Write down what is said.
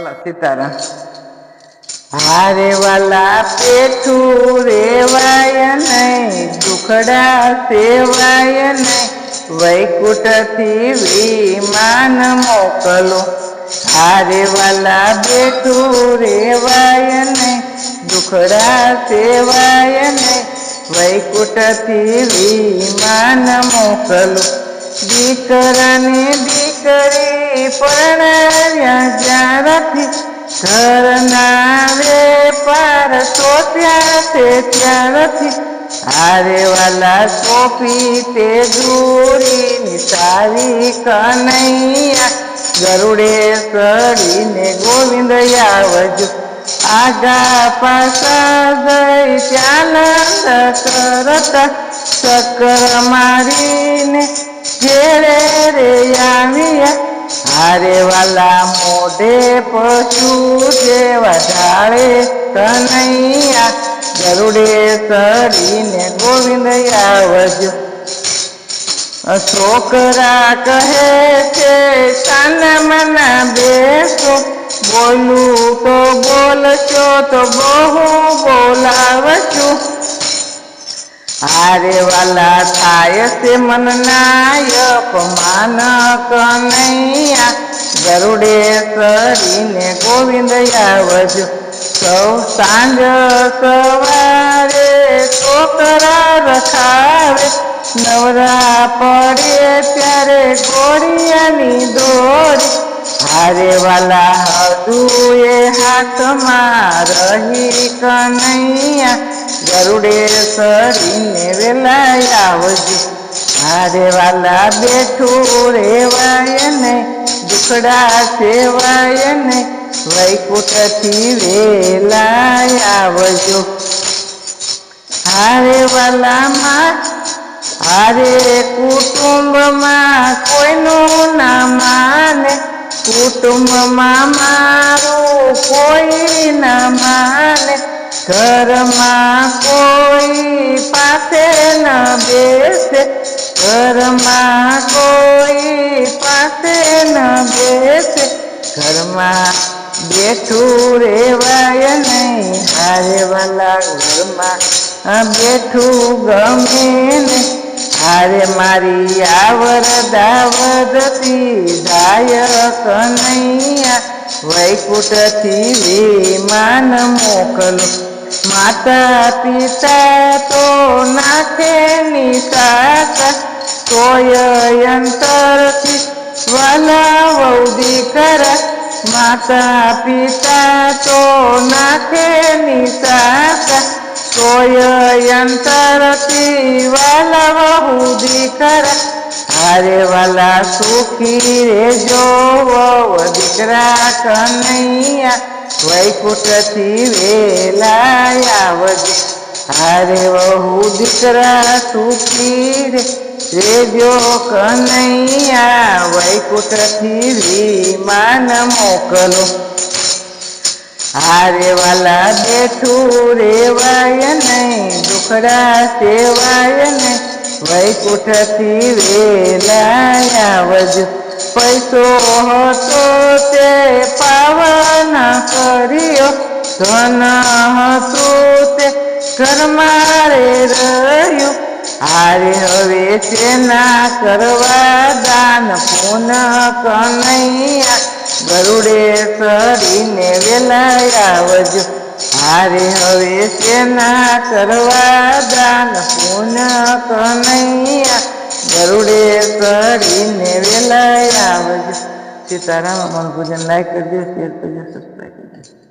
વાલા સીતારામ. હારે વાલા પેઠું રેવાય નહીં, દુખડા સેવાય નહીં, વૈકુંઠથી વિમાન મોકલો. હારે વાલા બેઠું રેવાય નહીં, દુખડા સેવાય નહીં, વૈકુંઠથી વિમાન મોકલો. દીકરાની દીકરી પરણાવ્યા જ્યારથી, ઘરના વેપાર સોચ્યા છે ત્યારથી, હારે વાલા સોંપી તે દૂરીની સારી કનૈયા, ગરુડે ચડીને ગોવિંદ આવજો. આગા પાછા જઈ ત્યાનંદ કરતા, ચક્કર મારીને ઘેરે રે આવ્યા. હારે વાલા મોઢે પશુ જેવા ઢાળે કનૈયા, ગરુડે ચડીને ગોવિંદ આવજો. છોકરા કહે છે કાનમાં બેસો, બોલું તો બોલશો તો બહુ બોલાવજો. હારે વાલા થાય છે મનના અપમાન કનૈયા, ગરુડે ચડીને ગોવિંદ આવજો. સૌ સાંજ સવારે છોકરા રખાવે, નવરા પડે ત્યારે ઘોડિયાની દોરી. હારે વાલા હદુએ હાથમાં રહી કનૈયા, ગરુડે ચડીને વેલા આવજો. હારે વાલા બેઠું રેવાય નહીં, દુખડા સેવાય નહીં, વૈકુંઠથી વેલા આવજો. હારે વાલામાં હારે કુટુંબમાં કોઈનું ના માને, કુટુંબમાં મારું કોઈ ના માને, ઘરમાં કોઈ પાસે ન બેસે, ઘરમાં કોઈ પાસે ન બેસે, ઘરમાં બેઠું રેવાય નહીં. હારે વાલા ઘરમાં બેઠું ગમે ને, હારે મારી આવર દાવદથી જાય કનૈયા, વૈકુંઠથી વિમાન મોકલો. માતા પિતા તો નાખે નિશાચા, તોય અંતરથી વાલા વહુ દીકરા. માતા પિતા તો નાખે નિશાચા, તોય અંતરથી વાલા વહુ દીકરા. હારે વાલા સુખી રેજો વહુ દીકરા કનૈયા, વૈકુંઠથી વેલા આવજો. હારે વહુ દીકરા સુખી રેજો કનૈયા, વૈકુંઠથી વિમાન મોકલો. હારે વાલા બેઠું રેવાય નહીં, દુખડા સેવાય નહીં, વૈકુંઠથી વેલા આવજો. પૈસો હતો તે પાવન કર્યો, ધન હતું તે ઘરમાં રહ્યું. હારે હવે સેના કરવા દાન પૂન કનૈયા, ગરુડે ચડીને વેલા આવજો. હારે હવે સેના કરવા દાન પૂન કનૈયા, ગરુડે ચડીને વેલા આવજો. સીતારામ. અમારું ભોજન લાઈક કરજો, શેર કરજો, સબસ્ક્રાઈબ કરજો.